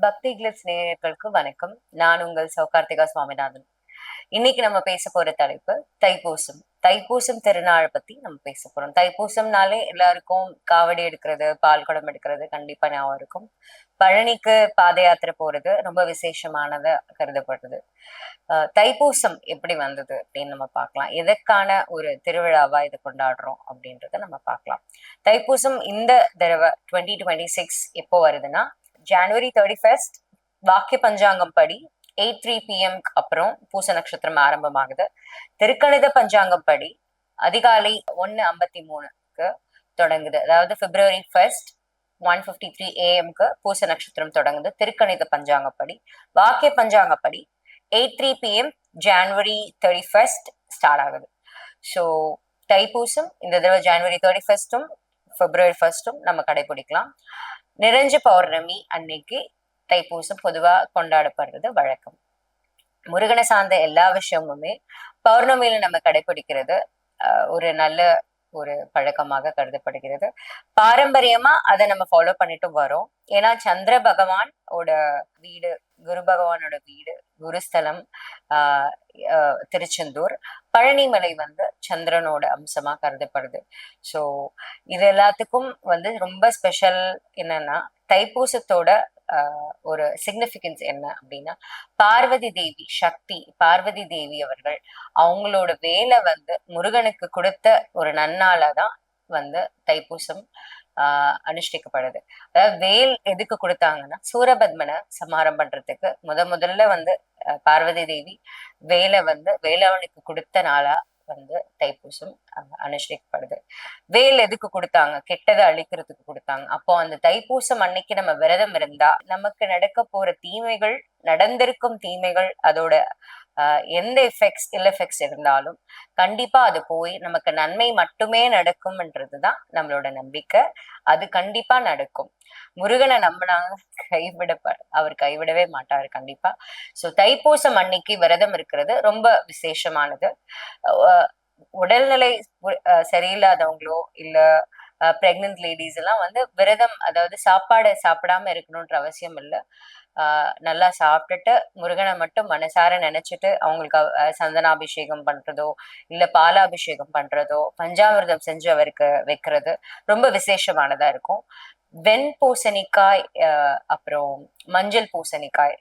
பக்தி கிளிப்ஸ் நேயர்களுக்கு வணக்கம். நான் உங்கள் சௌகார்த்திகா சுவாமிநாதன். இன்னைக்கு நம்ம பேச போற தலைப்பு தைப்பூசம். தைப்பூசம் திருநாளை பத்தி நம்ம பேச போறோம். தைப்பூசம்னாலே எல்லாருக்கும் காவடி எடுக்கிறது, பால் குடம் எடுக்கிறது கண்டிப்பா ஞாபகம் இருக்கும். பழனிக்கு பாத யாத்திரை போறது ரொம்ப விசேஷமானதா கருதப்படுது. தைப்பூசம் எப்படி வந்தது அப்படின்னு நம்ம பார்க்கலாம். எதற்கான ஒரு திருவிழாவா இதை கொண்டாடுறோம் அப்படின்றத நம்ம பார்க்கலாம். தைப்பூசம் இந்த தடவை 2026 எப்போ வருதுன்னா ஜனவரி 31 வாக்கிய பஞ்சாங்கம் படி 8:03 PM அப்புறம் பூச நட்சத்திரம் ஆரம்பமாகுது. திருக்கணித பஞ்சாங்கம் படி அதிகாலை 1:53க்கு தொடங்குது. அதாவது February 1 1:53 AM பூச நட்சத்திரம் தொடங்குது திருக்கணித பஞ்சாங்கப்படி. வாக்கிய பஞ்சாங்கப்படி 8:03 PM ஜனவரி 31 ஸ்டார்ட் ஆகுது. ஸோ தைப்பூசம் இந்த தடவை ஜனவரி 31 February 1 நம்ம கடைபிடிக்கலாம். நிறைஞ்ச பௌர்ணமி அன்னைக்கு தைப்பூசம் பொதுவா கொண்டாடப்படுறது வழக்கம். முருகனை சார்ந்த எல்லா விஷயமுமே பௌர்ணமியில நம்ம கடைபிடிக்கிறது ஒரு நல்ல ஒரு பழக்கமாக கருதப்படுகிறது. பாரம்பரியமா அதை நம்ம ஃபாலோ பண்ணிட்டு வரோம். ஏன்னா சந்திர பகவானோட வீடு, குரு பகவானோட வீடு, குருஸ்தலம் திருச்செந்தூர். பழனிமலை சந்திரனோட அம்சமா கருதப்படுது. ஸோ இது எல்லாத்துக்கும் ரொம்ப ஸ்பெஷல் என்னன்னா தைப்பூசத்தோட ஒரு சிக்னிபிகன்ஸ் என்ன அப்படின்னா பார்வதி தேவி சக்தி, பார்வதி தேவி அவர்கள் அவங்களோட வேலை முருகனுக்கு கொடுத்த ஒரு நன்னாளாதான் தைப்பூசம் அனுஷ்டிக்கப்படுது. அதாவது வேல் எதுக்கு கொடுத்தாங்கன்னா சூரபத்மனை சமாரம் பண்றதுக்கு முதல்ல பார்வதி தேவி வேலை வேலவனுக்கு கொடுத்த நாளா தைப்பூசம் அனுஷ்டிக்கப்படுது. வேல் எதுக்கு கொடுத்தாங்க? கெட்டதை அழிக்கிறதுக்கு கொடுத்தாங்க. அப்போ அந்த தைப்பூசம் அன்னைக்கு நம்ம விரதம் இருந்தா நமக்கு நடக்க போற தீமைகள், நடந்திருக்கும் தீமைகள், அதோட எந்த எஃபெக்ட்ஸ் இருந்தாலும் கண்டிப்பா அது போய் நமக்கு நன்மை மட்டுமே நடக்கும்ன்றதுதான் நம்மளோட நம்பிக்கை. அது கண்டிப்பா நடக்கும். முருகனை நம்பினாங்க அவர் கைவிடவே மாட்டாரு கண்டிப்பா. சோ தைப்பூசம் அன்னைக்கு விரதம் இருக்கிறது ரொம்ப விசேஷமானது. உடல்நிலை சரியில்லாதவங்களோ இல்ல பிரெக்னன்ட் லேடிஸ் எல்லாம் விரதம், அதாவது சாப்பாடு சாப்பிடாம இருக்கணும்ன்ற அவசியம் இல்லை. நல்லா சாப்பிட்டுட்டு முருகனை மட்டும் மனசார நினைச்சிட்டு அவங்களுக்கு சந்தனாபிஷேகம் பண்றதோ இல்ல பாலாபிஷேகம் பண்றதோ பஞ்சாமிர்தம் செஞ்சு அவருக்கு வைக்கிறது ரொம்ப விசேஷமானதா இருக்கும். வெண் பூசணிக்காய் அப்புறம் மஞ்சள் பூசணிக்காய்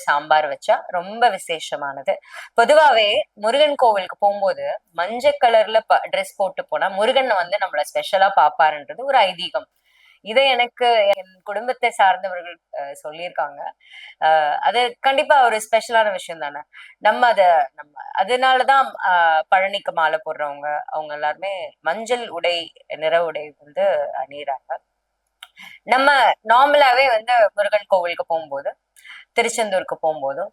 சாம்பார் வச்சா ரொம்ப விசேஷமானது. பொதுவாவே முருகன் கோவிலுக்கு போகும்போது மஞ்சள் கலர்ல ட்ரெஸ் போட்டு போனா முருகன் நம்மள ஸ்பெஷலா பாப்பாருன்றது ஒரு ஐதீகம். இதை எனக்கு என் குடும்பத்தை சார்ந்தவர்கள் சொல்லியிருக்காங்க. அது கண்டிப்பா ஒரு ஸ்பெஷலான விஷயம் தானே. நம்ம அதனாலதான் பழனிக்கு மாலை போடுறவங்க அவங்க எல்லாருமே மஞ்சள் உடை, நிற உடை அணியிறாங்க. நம்ம நார்மலாவே முருகன் கோவிலுக்கு போகும்போது, திருச்செந்தூருக்கு போகும்போதும்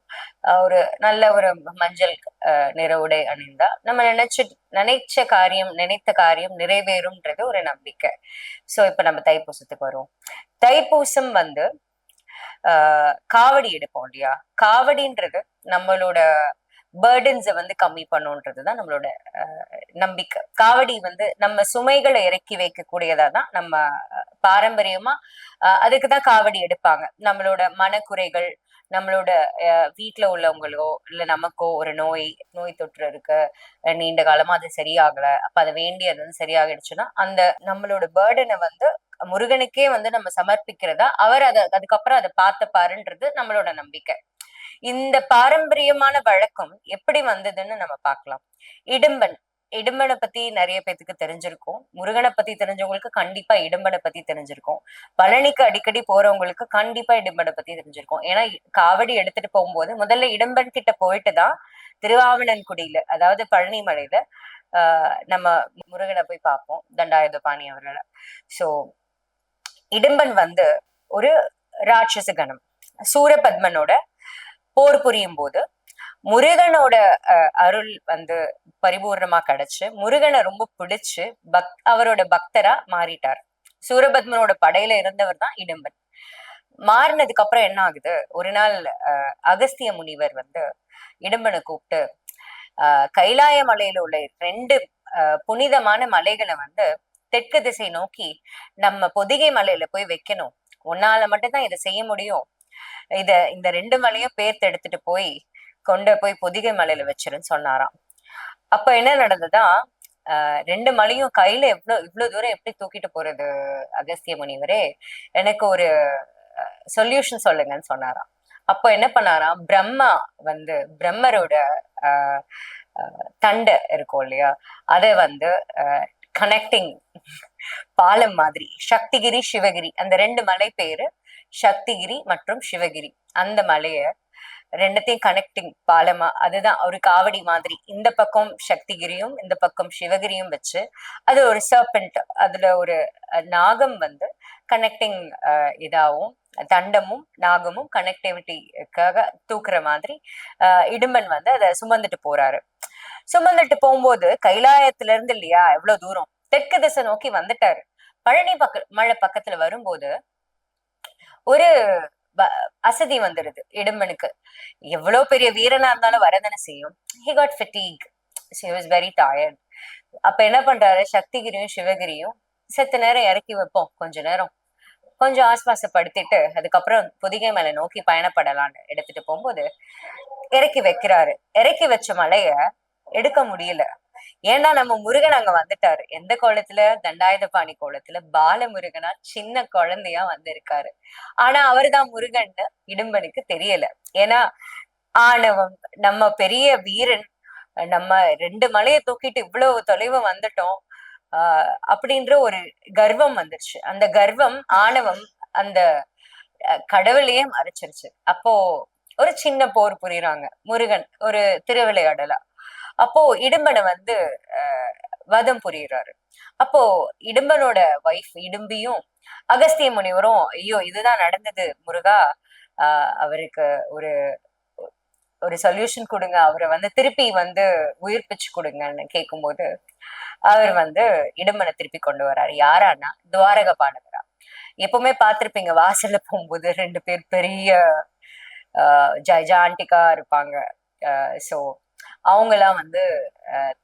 ஒரு நல்ல ஒரு மஞ்சள் நிற உடை அணிந்தா நம்ம நினைச்ச காரியம், நினைத்த காரியம் நிறைவேறும்ன்றது ஒரு நம்பிக்கை. சோ இப்ப நம்ம தைப்பூசத்துக்கு வருவோம். தைப்பூசம் காவடி எடுப்போம் இல்லையா? காவடின்றது நம்மளோட பேர்டன்ஸை கம்மி பண்ணுன்றதுதான் நம்மளோட நம்பிக்கை. காவடி நம்ம சுமைகளை இறக்கி வைக்கக்கூடியதா தான் நம்ம பாரம்பரியமா அதுக்குதான் காவடி எடுப்பாங்க. நம்மளோட மனக்குறைகள், நம்மளோட வீட்டுல உள்ளவங்களோ இல்ல நமக்கோ ஒரு நோய் தொற்று இருக்கு, நீண்ட காலமா அது சரியாகல, அப்ப அதை வேண்டி அது சரியாகிடுச்சுன்னா அந்த நம்மளோட பேர்டனை முருகனுக்கே நம்ம சமர்ப்பிக்கிறதா அவர் அதுக்கப்புறம் அதை பார்த்துப்பாருன்றது நம்மளோட நம்பிக்கை. இந்த பாரம்பரியமான வழக்கம் எப்படி வந்ததுன்னு நம்ம பார்க்கலாம். இடும்பனை பத்தி நிறைய பேத்துக்கு தெரிஞ்சிருக்கும். முருகனை பத்தி தெரிஞ்சவங்களுக்கு கண்டிப்பா இடும்பனை பத்தி தெரிஞ்சிருக்கும். பழனிக்கு அடிக்கடி போறவங்களுக்கு கண்டிப்பா இடும்பனை பத்தி தெரிஞ்சிருக்கும். ஏன்னா காவடி எடுத்துட்டு போகும்போது முதல்ல இடும்பன் கிட்ட போயிட்டுதான் திருவாவணன்குடியில, அதாவது பழனி மலையில நம்ம முருகனை போய் பார்ப்போம், தண்டாயுதபாணி அவர்களை. சோ இடும்பன் ஒரு ராட்சச கணம். சூரபத்மனோட போர் புரியும் போது முருகனோட அருள் பரிபூர்ணமா கிடைச்சு முருகனை ரொம்ப பிடிச்சு அவரோட பக்தரா மாறிட்டார். சூரபத்மனோட படையில இருந்தவர் தான் இடும்பன். மாறினதுக்கு அப்புறம் என்ன ஆகுது, ஒரு நாள் அகஸ்திய முனிவர் இடும்பனை கூப்பிட்டு கைலாய மலையில உள்ள 2 புனிதமான மலைகளை தெற்கு திசை நோக்கி நம்ம பொதிகை மலையில போய் வைக்கணும், உன்னால மட்டும்தான் இதை செய்ய முடியும், இந்த 2 மலையும் பேர்த்து எடுத்துட்டு போய் கொண்டு போய் பொதிகை மலையில வச்சிருன்னு சொன்னாராம். அப்ப என்ன நடந்ததா, 2 மலையும் கையில இவ்வளவு தூரம் எப்படி தூக்கிட்டு போறது அகஸ்திய முனிவரே, எனக்கு ஒரு சொல்யூஷன் சொல்லுங்கன்னு சொன்னாராம். அப்போ என்ன பண்ணாராம், பிரம்மரோட ஆஹ் தண்டை இருக்கும் இல்லையா, அதை கனெக்டிங் பாலம் மாதிரி சக்திகிரி சிவகிரி, அந்த 2 மலை பேரு சக்திகிரி மற்றும் சிவகிரி, அந்த மலைய ரெண்டத்தையும் கனெக்டிங் பாலமா, அதுதான் ஒரு காவடி மாதிரி, இந்த பக்கம் சக்திகிரியும் இந்த பக்கம் சிவகிரியும் வச்சு, அது ஒரு சர்பெண்ட், அதுல ஒரு நாகம் கனெக்டிங் இதாவும், தண்டமும் நாகமும் கனெக்டிவிட்டிக்காக தூக்குற மாதிரி இடும்பன் அதை சுமந்துட்டு போறாரு. சுமந்துட்டு போகும்போது கைலாயத்துல இருந்து இல்லையா எவ்வளவு தூரம் தெற்கு திசை நோக்கி வந்துட்டாரு. பழனி மழை பக்கத்துல வரும்போது ஒரு அசதி வந்துடுது இடும்பனுக்கு. எவ்வளவு பெரிய வீரனா இருந்தாலும் வரதானே செய்யும். he got fatigue, she was very tired. அப்ப என்ன பண்றாரு, சக்திகிரியும் சிவகிரியும் செத்த நேரம் இறக்கி வைப்போம், கொஞ்சம் ஆஸ்வாசப்படுத்திட்டு அதுக்கப்புறம் பொதிகை மலை நோக்கி பயணப்படலான்னு எடுத்துட்டு போகும்போது இறக்கி வைக்கிறாரு. இறக்கி வச்ச மலைய எடுக்க முடியல. ஏன்னா நம்ம முருகன் அங்க வந்துட்டாரு. எந்த கோலத்துல, தண்டாயுதபாணி கோலத்துல பாலமுருகனா சின்ன குழந்தையா வந்திருக்காரு. ஆனா அவருதான் முருகன்னு இடும்பனுக்கு தெரியல. ஏன்னா ஆணவம், நம்ம பெரிய வீரன், நம்ம 2 மலையை தூக்கிட்டு இவ்வளவு தொலைவு வந்துட்டோம் அப்படின்ற ஒரு கர்வம் வந்துருச்சு. அந்த கர்வம், ஆணவம் அந்த கடவுளையே மறைச்சிருச்சு. அப்போ ஒரு சின்ன போர் புரியுறாங்க முருகன், ஒரு திருவிளையாடலா. அப்போ இடும்பனை வதம் புரியுறாரு. அப்போ இடும்பனோட வைஃப் இடும்பியும் அகஸ்திய முனிவரும், ஐயோ இதுதான் நடந்தது முருகா, அவருக்கு ஒரு ஒரு சொல்யூஷன் கொடுங்க, அவரை திருப்பி உயிர்ப்பிச்சு கொடுங்கன்னு கேட்கும்போது அவர் இடும்பனை திருப்பி கொண்டு வர்றாரு. யாரானா துவாரக பாலகரா. எப்பவுமே பார்த்திருப்பீங்க, வாசல்ல போகும்போது 2 பேர் பெரிய ஜைஜாண்டிக்கா இருப்பாங்க. சோ அவங்கெல்லாம்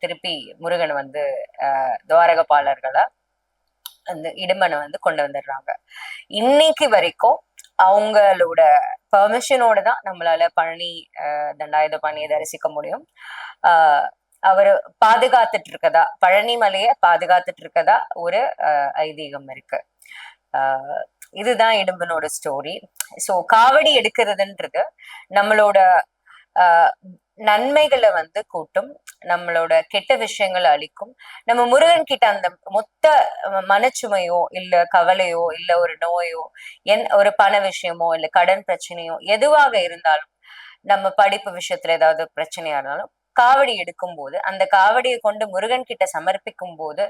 திருப்பி முருகன் துவாரகபாலர்களா அந்த இடும்பனை கொண்டு வந்துடுறாங்க. இன்னைக்கு வரைக்கும் அவங்களோட பெர்மிஷனோட தான் நம்மளால பழனி தண்டாயுதபாணியை தரிசிக்க முடியும். அவரு பாதுகாத்துட்டு இருக்கதா, பழனி மலைய பாதுகாத்துட்டு இருக்கதா ஒரு ஐதீகம் இருக்கு. இதுதான் இடும்பனோட ஸ்டோரி. சோ காவடி எடுக்கிறதுன்றது நம்மளோட நன்மைகளை கூட்டும், நம்மளோட கெட்ட விஷயங்களை அழிக்கும். நம்ம முருகன் கிட்ட அந்த மொத்த மனச்சுமையோ இல்ல கவலையோ இல்ல ஒரு நோயோ ஒரு பண விஷயமோ இல்ல கடன் பிரச்சனையோ எதுவாக இருந்தாலும், நம்ம படிப்பு விஷயத்துல ஏதாவது பிரச்சனையா இருந்தாலும் காவடி எடுக்கும் போது, அந்த காவடியை கொண்டு முருகன் கிட்ட சமர்ப்பிக்கும் போது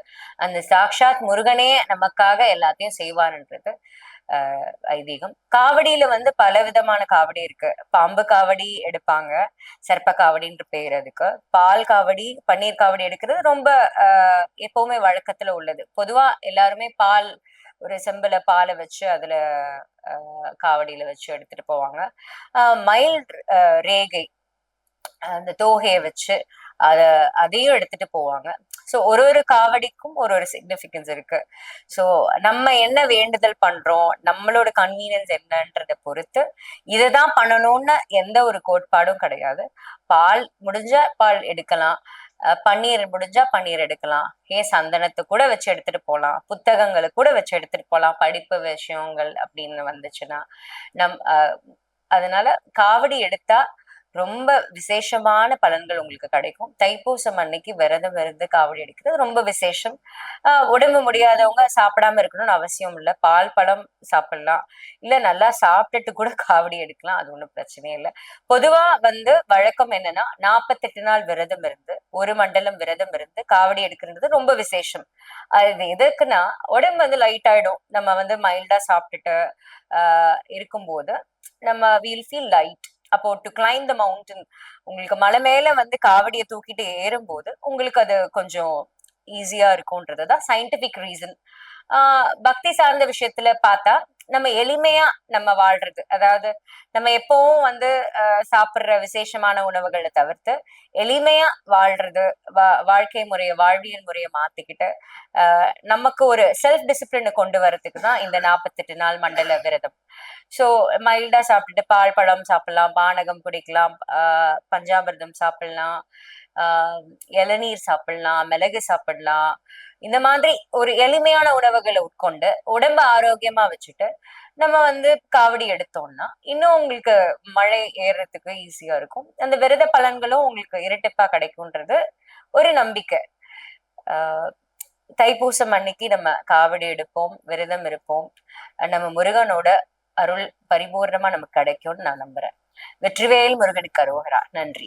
அந்த சாக்ஷாத் முருகனே நமக்காக எல்லாத்தையும் செய்வார்ன்றது ஐதீகம். காவடியில பல விதமான காவடி இருக்கு. பாம்பு காவடி எடுப்பாங்க, சர்ப்ப காவடின்ற பேர் அதுக்கு. பால் காவடி, பன்னீர் காவடி எடுக்கிறது ரொம்ப எப்பவுமே வழக்கத்துல உள்ளது. பொதுவா எல்லாருமே பால், ஒரு செம்புல பாலை வச்சு அதுல காவடியில வச்சு எடுத்துட்டு போவாங்க. மயில் ரேகை, அந்த தோகையை வச்சு அதையும் எடுத்துட்டு போவாங்க. சோ ஒரு காவடிக்கும் ஒரு சிக்னிபிகன்ஸ் இருக்கு. சோ நம்ம என்ன வேண்டுதல் பண்றோம், நம்மளோட கன்வீனியன்ஸ் என்னன்றதை பொறுத்து இதுதான் பண்ணணும்னு எந்த ஒரு கோட்பாடும் கிடையாது. பால் முடிஞ்சா பால் எடுக்கலாம், பன்னீர் முடிஞ்சா பன்னீர் எடுக்கலாம், ஏன் சந்தனத்தை கூட வச்சு எடுத்துட்டு போகலாம், புத்தகங்களை கூட வச்சு எடுத்துட்டு போகலாம், படிப்பு விஷயங்கள் அப்படின்னு வந்துச்சுன்னா. அதனால காவடி எடுத்தா ரொம்ப விசேஷமான பலன்கள் உங்களுக்கு கிடைக்கும். தைப்பூசம் அன்னைக்கு விரதம் இருந்து காவடி எடுக்கிறது ரொம்ப விசேஷம். உடம்பு முடியாதவங்க சாப்பிடாம இருக்கணும்னு அவசியம் இல்லை. பால் பழம் சாப்பிடலாம், இல்ல நல்லா சாப்பிட்டுட்டு கூட காவடி எடுக்கலாம், அது ஒண்ணும் பிரச்சனையே இல்லை. பொதுவா வழக்கம் என்னன்னா 48 நாள் விரதம் இருந்து 1 மண்டலம் விரதம் இருந்து காவடி எடுக்கிறது ரொம்ப விசேஷம். அது எதுக்குன்னா உடம்பு லைட் ஆயிடும். நம்ம மைல்டா சாப்பிட்டுட்டு இருக்கும்போது நம்ம வீல் ஃபீல் லைட். அப்போ டு கிளைம் த மவுண்டன், உங்களுக்கு மலை மேல காவடியை தூக்கிட்டு ஏறும்போது உங்களுக்கு அது கொஞ்சம் ஈஸியா இருக்கும்ன்றதுதான் சயின்டிபிக் ரீசன். பக்தி சார்ந்த விஷயத்துல பார்த்தா நம்ம எளிமையா நம்ம வாழ்றது, அதாவது நம்ம எப்பவும் வந்து சாப்பிடுற விசேஷமான உணவுகளை தவிர்த்து எளிமையா வாழ்றது, வாழ்க்கை முறைய வாழ்வியல் முறையை மாத்திக்கிட்டு நமக்கு ஒரு செல்ஃப் டிசிப்ளினை கொண்டு வரதுக்கு தான் இந்த 48 நாள் மண்டல விரதம். ஸோ மைல்டா சாப்பிட்டுட்டு பால் பழம் சாப்பிடலாம், பானகம் குடிக்கலாம், பஞ்சாமிர்தம் சாப்பிடலாம், ஆஹ் இளநீர் சாப்பிடலாம், மிளகு சாப்பிடலாம். இந்த மாதிரி ஒரு எளிமையான உணவுகளை உட்கொண்டு உடம்ப ஆரோக்கியமா வச்சுட்டு நம்ம வந்து காவடி எடுத்தோம்னா இன்னும் உங்களுக்கு மழை ஏறுறதுக்கு ஈஸியா இருக்கும். அந்த விரத பலன்களும் உங்களுக்கு இரட்டிப்பா கிடைக்கும்ன்றது ஒரு நம்பிக்கை. ஆஹ் தைப்பூசம் அன்னைக்கு நம்ம காவடி எடுப்போம், விரதம் இருப்போம். நம்ம முருகனோட அருள் பரிபூர்ணமா நமக்கு கிடைக்கும்னு நான் நம்புறேன். வெற்றிவேல் முருகனுக்கு அரோகரா. நன்றி.